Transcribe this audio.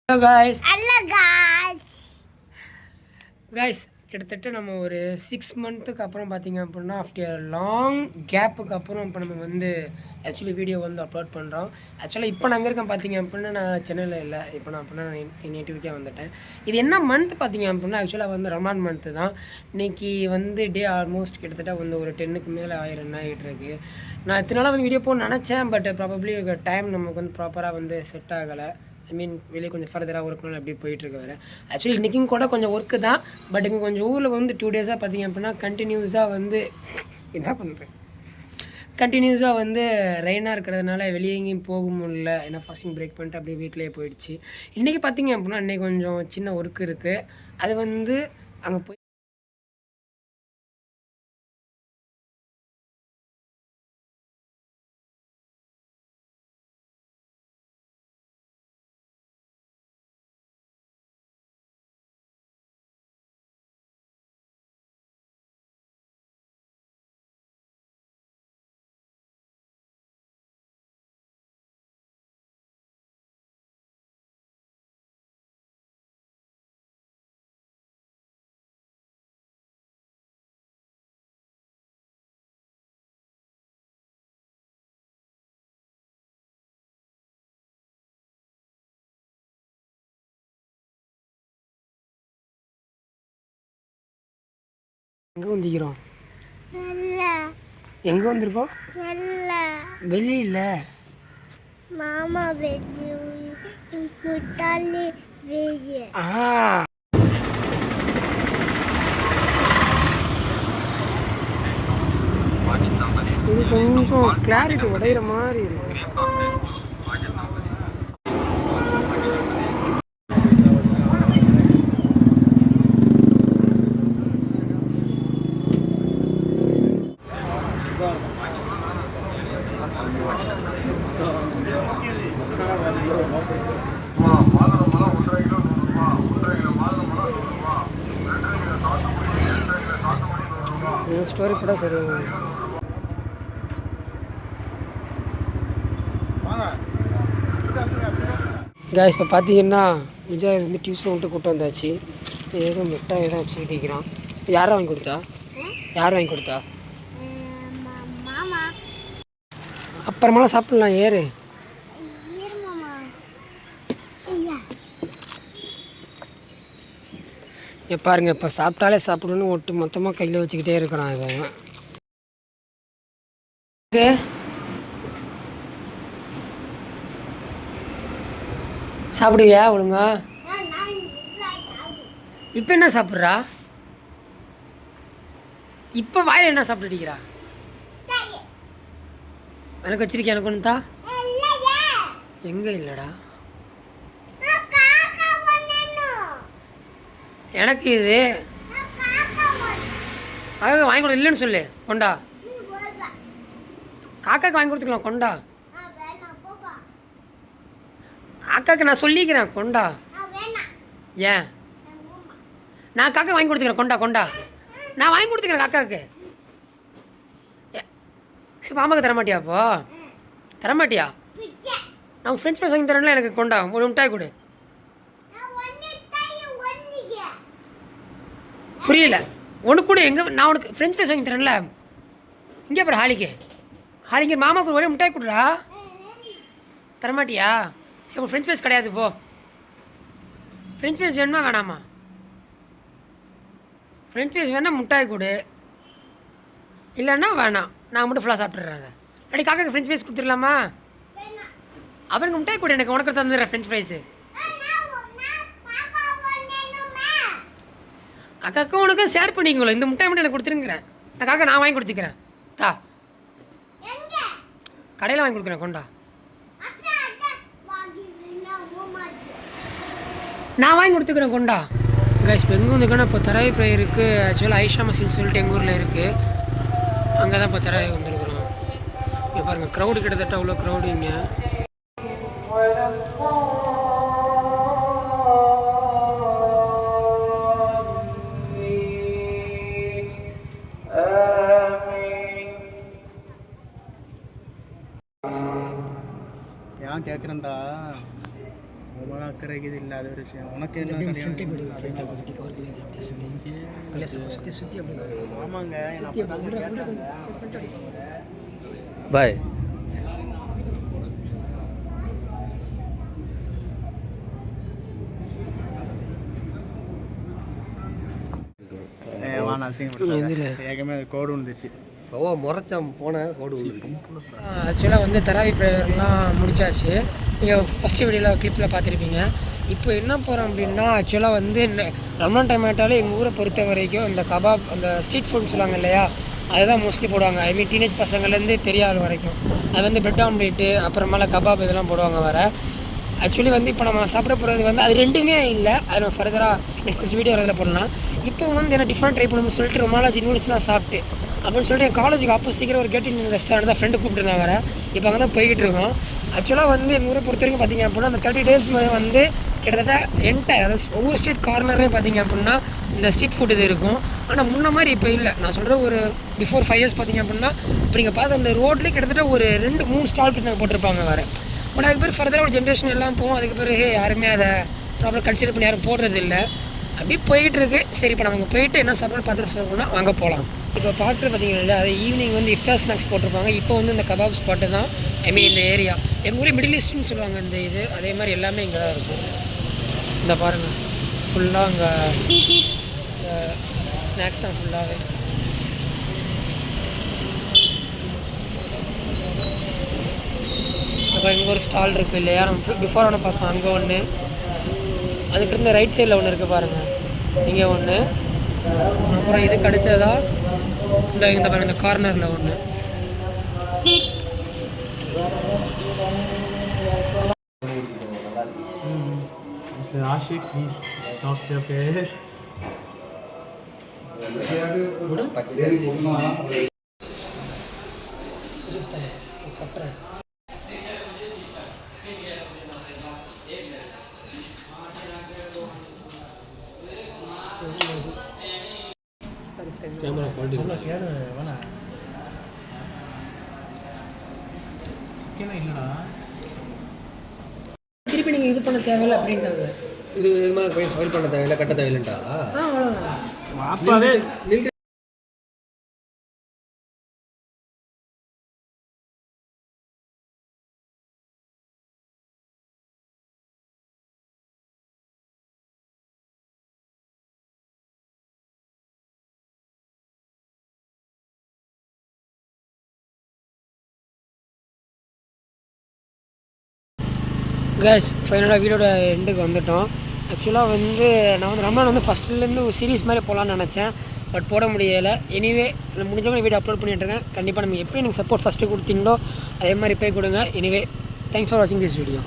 Hello guys. Hello guys. Guys, கிட்டத்தட்ட நம்ம ஒரு 6 மந்த்துக்கு அப்புறம் பார்த்தீங்க அப்படின்னா ஆஃப்டர் லாங் கேப்புக்கு அப்புறம் இப்போ நம்ம வந்து ஆக்சுவலி வீடியோ வந்து அப்லோட் பண்ணுறோம். ஆக்சுவலாக இப்போ நான் அங்கே இருக்கேன் பார்த்தீங்க அப்படின்னா நான் சென்னையில் இல்லை. இப்போ நான் அப்படின்னா நான் நேட்டிவ்க்கே வந்துட்டேன். இது என்ன மந்த் பார்த்தீங்க அப்படின்னா ஆக்சுவலாக வந்து ரமலான் மந்த்து தான். இன்றைக்கி வந்து டே ஆல்மோஸ்ட் கிட்டத்தட்ட வந்து ஒரு 10க்கு மேலே ஆகிட்டு இருக்கு. நான் இத்தனை நாளாக வந்து வீடியோ போகணும்னு நினச்சேன். பட் ப்ராபப்ளி டைம் நமக்கு வந்து ப்ராப்பராக வந்து செட் ஆகலை. வெளியே கொஞ்சம் ஃபர்தராக ஒர்க்னால அப்படியே போயிட்டுருக்கு வேறு. ஆக்சுவலி இன்றைக்கும் கூட கொஞ்சம் ஒர்க்கு தான். பட் இங்கே கொஞ்சம் ஊரில் வந்து 2 டேஸாக பார்த்திங்க அப்படின்னா கண்டினியூஸாக வந்து என்ன பண்ணுறேன் கண்டினியூஸாக வந்து ரெயினாக இருக்கிறதுனால வெளியே எங்கேயும் போக முடியல. ஏன்னா ஃபாஸ்டிங் பிரேக் பண்ணிட்டு அப்படியே வீட்டிலே போயிடுச்சு. இன்றைக்கி பார்த்திங்க அப்படின்னா இன்றைக்கி கொஞ்சம் சின்ன ஒர்க் இருக்குது. அது வந்து அங்கே போய் எங்கே வந்துக்கிறோம்? எங்கே வந்திருக்கோம்? வெளியில் மாமா முட்டாளி இது கொஞ்சம் கிளாரிட்டி உடையிற மாதிரி இருக்கு. ஸ்டோரி கூட சரி. கேஸ் இப்போ பார்த்தீங்கன்னா விஜய் வந்து டியூஷன் விட்டு கூப்பிட்டு வந்தாச்சு. ஏதோ மிட்டாய் தான் வச்சு கேட்குறான். யாரும் வாங்கி கொடுத்தா? அப்புறமெல்லாம் சாப்பிட்லாம். ஏறு. பாருங்க இப்போ சாப்பிட்டாலே சாப்பிடணும்னு ஒட்டு மொத்தமாக கையில் வச்சுக்கிட்டே இருக்கிறான். இவன் சாப்பிடுவியா ஒழுங்கா? இப்போ என்ன சாப்பிட்றா? இப்போ வாயில் என்ன சாப்பிட்டுட்டீங்களா? எனக்கு வச்சிருக்கேன். எனக்கு ஒன்று தான். எங்கே இல்லைடா எனக்கு இது காக்காக்கு வாங்கி கொடு. இல்லைன்னு சொல்லு. கொண்டா. காக்காக்கு வாங்கி கொடுத்துக்கலாம். கொண்டா. காக்காக்கு நான் சொல்லிக்கிறேன். கொண்டா. ஏன்? நான் காக்கா வாங்கி கொடுத்துக்கிறேன். கொண்டா. நான் வாங்கி கொடுத்துக்கிறேன் காக்காவுக்கு. சரி, மாமாவுக்கு தரமாட்டியா? அப்போ தரமாட்டியா? நான் ஃப்ரெஞ்ச் ஃப்ரைஸ் வாங்கி தரேன்ல. எனக்கு கொண்டா. ஒரு மிட்டாய் கொடு. புரியல. உனக்கு கூட எங்கே? நான் உனக்கு ஃப்ரெஞ்ச் ஃப்ரைஸ் வாங்கி தரேன்ல. இங்கே அப்புறம் ஹாலிங்க மாமாவுக்கு ஒரே மிட்டாய் கொடுறா. தரமாட்டியா? சரி, ஃப்ரெஞ்ச் ஃப்ரைஸ் கிடையாது. போ. ஃப்ரெஞ்ச் ஃப்ரைஸ் வேணுமா வேணாமா? ஃப்ரெஞ்ச் ஃப்ரைஸ் வேணால் மிட்டாய் கொடு. இல்லைன்னா வேணாம். நான் மட்டும் ஃபுல்லாக சாப்பிட்றாங்க. அப்படி காக்காக்கு ஃப்ரெஞ்ச் ஃப்ரைஸ் கொடுத்துடலாமா? அவனுக்கு மிட்டாய் கொடு. எனக்கு உனக்கு தந்துடுறேன் ஃப்ரெஞ்ச் ஃப்ரைஸு. காக்காக்கும் உனக்கும் ஷேர் பண்ணிக்கோங்களோ. இந்த முட்டாய் மட்டும் எனக்கு கொடுத்துருங்கிறேன். நான் காக்கா நான் வாங்கி கொடுத்துக்கிறேன். தா. கடையில் வாங்கி கொடுக்குறேன். கொண்டா. நான் வாங்கி கொடுத்துக்கிறேன். கொண்டா. கைஸ் இப்போ எங்கே வந்துருக்கோன்னா இப்போ தராவி ப்ரேயருக்கு ஆக்சுவலாக ஐஷா மசீன் சொல்லிட்டு எங்கள் ஊரில் இருக்குது. அங்கே தான் இப்போ தராவி வந்துருக்குறோம். இங்கே பாருங்கள் க்ரௌடு கிட்டத்தட்ட அவ்வளோ க்ரௌடு இங்கே. நான் கேட்குறேன்டா. பார்க்குறதுக்கு இது இல்லாத ஒரு விஷயம். உனக்கு என்ன சுற்றி ஆமாங்க. பாய். ஏகமே அது கோடு வந்துச்சு. முறைச்சான் போனேன் கோடு. ஆக்சுவலாக வந்து தராவி ப்ரேயர்லாம் முடிச்சாச்சு. நீங்கள் ஃபஸ்ட்டு வீடியோவில் கிளிப்பில் பார்த்துருப்பீங்க. இப்போ என்ன போகிறோம் அப்படின்னா ஆக்சுவலாக வந்து ரம்ஜான் டைம் ஆகிட்டாலே எங்கள் ஊரை பொறுத்த வரைக்கும் இந்த கபாப் அந்த ஸ்ட்ரீட் ஃபுட்னு சொல்லுவாங்க இல்லையா, அதுதான் மோஸ்ட்லி போடுவாங்க. ஐ மீன் டீனேஜ் பசங்கள்லேருந்து பெரிய ஆள் வரைக்கும். அது வந்து பிரெட் ஆம்லேட்டு அப்புறமேல கபாப் இதெல்லாம் போடுவாங்க வர. ஆக்சுவலி வந்து இப்போ நம்ம சாப்பிட போகிறது வந்து அது ரெண்டுமே இல்லை. அது நம்ம ஃபர்தராக நெக்ஸ்ட் வீடியோ அதில் போடலாம். இப்போ வந்து என்ன டிஃப்ரெண்ட் ட்ரை பண்ணணும்னு சொல்லிட்டு ரொம்ப நாளாச்சு நூடுல்ஸ்லாம் சாப்பிட்டு அப்படின்னு சொல்லிட்டு என் காலேஜுக்கு ஆப்போசிட்டில் ஒரு கேட்டிங் ரெஸ்டாரண்ட் தான் ஃப்ரெண்டு கூப்பிட்டுருந்தாங்க வேறு. இப்போ அங்கே தான் போய்கிட்டு இருக்கோம். ஆக்சுவலாக வந்து எங்கள் ஊரை பொறுத்த வரைக்கும் பார்த்திங்க அப்படின்னா அந்த 30 days மேலே வந்து கிட்டத்தட்ட அதாவது ஒவ்வொரு ஸ்ட்ரீட் கார்னர்லேயும் பார்த்திங்க அப்படின்னா இந்த ஸ்ட்ரீட் ஃபுட் இது இருக்கும். ஆனால் முன்ன மாதிரி இப்போ இல்லை. நான் சொல்கிறேன் ஒரு பிஃபோர் 5 years பார்த்திங்க அப்படின்னா இப்போ நீங்கள் பார்த்து அந்த ரோட்லேயே கிட்டத்தட்ட ஒரு 2-3 ஸ்டால் கிட்ட போட்டிருப்பாங்க வேறு. பட் அதுக்கு பேர் ஃபர்தராக ஒரு ஜென்ரேஷன் எல்லாம் போகும். அதுக்கு பிறகு யாருமே அதை ப்ராப்பராக கன்சிடர் பண்ணி யாரும் போடுறது இல்லை. அப்படியே போய்கிட்டு இருக்குது. சரி, இப்போ நம்ம போயிட்டு என்ன சாப்பிட பார்த்துட்டு சொல்லணும்னா வாங்க போகலாம். இப்போ பார்க்குறது பார்த்தீங்கன்னா அது ஈவினிங் வந்து இஃப்தார் ஸ்நாக்ஸ் போட்டிருப்பாங்க. இப்போ வந்து இந்த கபாப் ஸ்பாட்டு தான், ஐ மீன் இந்த ஏரியா எங்கள் ஊரே மிடில் ஈஸ்ட்னு சொல்லுவாங்க இந்த இது. அதே மாதிரி எல்லாமே இங்கே தான் இருக்கும். இந்த பாருங்கள் ஃபுல்லாக அங்கே ஸ்நாக்ஸ் தான் ஃபுல்லாகவே. அப்போ இங்கே ஒரு ஸ்டால் இருக்குது இல்லையா, நம்ம பிஃபோர் ஒன்று பார்த்தோம் அங்கே ஒன்று. அதுக்கு இந்த ரைட் சைடில் ஒன்று இருக்குது பாருங்கள், இங்கே ஒன்று. அப்புறம் இதுக்கு அடுத்ததாக இந்த பாருங்கள் இந்த கார்னரில் ஒன்று. ஆஷிக் கட்டுறேன். கேமரா குவாலிட்டி வேணா சிக்கனா இல்லைடா. திருப்பி நீங்கள் இது பண்ண தேவையில்லை அப்படின்ட்டாங்க. இது மாதிரி ஃபைல் பண்ண தேவையில்லை, கட்ட தேவையில்லைன்ட்டா. அவ்வளோதான். அப்பவே கைஸ் ஃபைனலாக வீடியோட எண்டுக்கு வந்துட்டோம். ஆக்சுவலாக வந்து நான் வந்து ரம்ஜான் வந்து ஃபஸ்ட்லேருந்து ஒரு சீரீஸ் மாதிரி போகலான்னு நினச்சேன். பட் போட முடியலை. எனிவே முடிஞ்சவங்க வீடியோ அப்லோட் பண்ணிட்டுருக்கேன். கண்டிப்பாக நம்ம எப்படி எனக்கு சப்போர்ட் ஃபஸ்ட்டு கொடுத்தீங்களோ அதே மாதிரி போய் கொடுங்க. எனிவே தேங்க்ஸ் ஃபார் வாட்சிங் திஸ் வீடியோ.